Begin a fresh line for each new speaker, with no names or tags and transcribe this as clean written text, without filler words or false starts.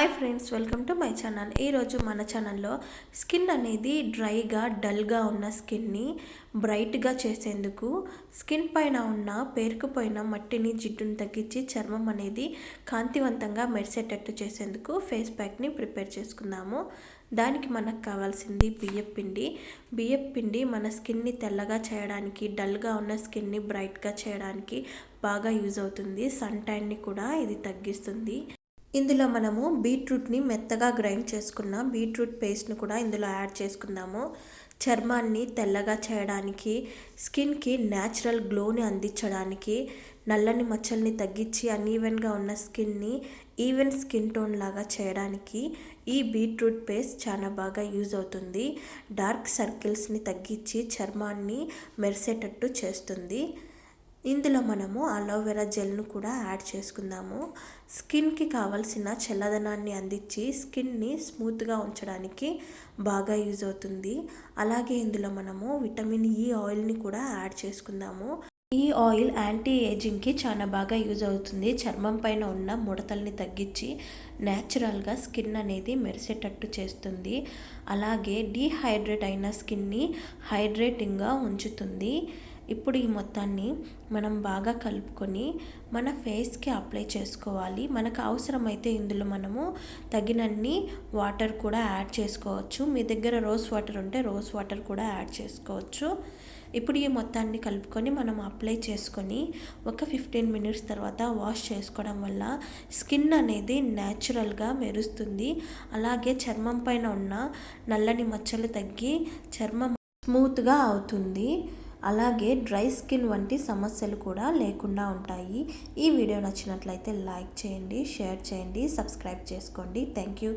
Hi friends, welcome to my channel. ఈరోజు మన ఛానల్లో స్కిన్ అనేది డ్రైగా డల్గా ఉన్న స్కిన్ని బ్రైట్గా చేసేందుకు స్కిన్ పైన ఉన్న పేరుకుపోయిన మట్టిని జిడ్డును తగ్గించి చర్మం అనేది కాంతివంతంగా మెరిసేటట్టు చేసేందుకు ఫేస్ ప్యాక్ని ప్రిపేర్ చేసుకుందాము. దానికి మనకు కావాల్సింది బియ్యపిండి మన స్కిన్ని తెల్లగా చేయడానికి, డల్గా ఉన్న స్కిన్ని బ్రైట్గా చేయడానికి బాగా యూజ్ అవుతుంది. సన్ ట్యాన్ని కూడా ఇది తగ్గిస్తుంది. ఇందులో మనము బీట్రూట్ని మెత్తగా గ్రైండ్ చేసుకున్న బీట్రూట్ పేస్ట్ని కూడా ఇందులో యాడ్ చేసుకుందాము. చర్మాన్ని తెల్లగా చేయడానికి, స్కిన్కి న్యాచురల్ గ్లోని అందించడానికి, నల్లని మచ్చల్ని తగ్గించి అన్ఈవెన్గా ఉన్న స్కిన్ని ఈవెన్ స్కిన్ టోన్ లాగా చేయడానికి ఈ బీట్రూట్ పేస్ట్ చాలా బాగా యూజ్ అవుతుంది. డార్క్ సర్కిల్స్ని తగ్గించి చర్మాన్ని మెరిసేటట్టు చేస్తుంది. ఇందులో మనము అలోవెరా జెల్ను కూడా యాడ్ చేసుకుందాము. స్కిన్కి కావాల్సిన చల్లదనాన్ని అందించి స్కిన్ని స్మూత్గా ఉంచడానికి బాగా యూజ్ అవుతుంది. అలాగే ఇందులో మనము విటమిన్ ఈ ఆయిల్ని కూడా యాడ్ చేసుకుందాము. ఈ ఆయిల్ యాంటీ ఏజింగ్కి చాలా బాగా యూజ్ అవుతుంది. చర్మం పైన ఉన్న ముడతల్ని తగ్గించి న్యాచురల్గా స్కిన్ అనేది మెరిసేటట్టు చేస్తుంది. అలాగే డీహైడ్రేట్ అయిన స్కిన్ని హైడ్రేటింగ్గా ఉంచుతుంది. ఇప్పుడు ఈ మొత్తాన్ని మనం బాగా కలుపుకొని మన ఫేస్కి అప్లై చేసుకోవాలి. మనకు అవసరమైతే ఇందులో మనము తగినన్ని వాటర్ కూడా యాడ్ చేసుకోవచ్చు. మీ దగ్గర రోజ్ వాటర్ ఉంటే రోజ్ వాటర్ కూడా యాడ్ చేసుకోవచ్చు. ఇప్పుడు ఈ మొత్తాన్ని కలుపుకొని మనం అప్లై చేసుకొని ఒక 15 మినిట్స్ తర్వాత వాష్ చేసుకోవడం వల్ల స్కిన్ అనేది న్యాచురల్గా మెరుస్తుంది. అలాగే చర్మం పైన ఉన్న నల్లని మచ్చలు తగ్గి చర్మం స్మూత్గా అవుతుంది. అలాగే డ్రై స్కిన్ వంటి సమస్యలు కూడా లేకుండా ఉంటాయి. ఈ వీడియో నచ్చినట్లయితే లైక్ చేయండి, షేర్ చేయండి, సబ్స్క్రైబ్ చేసుకోండి. Thank you.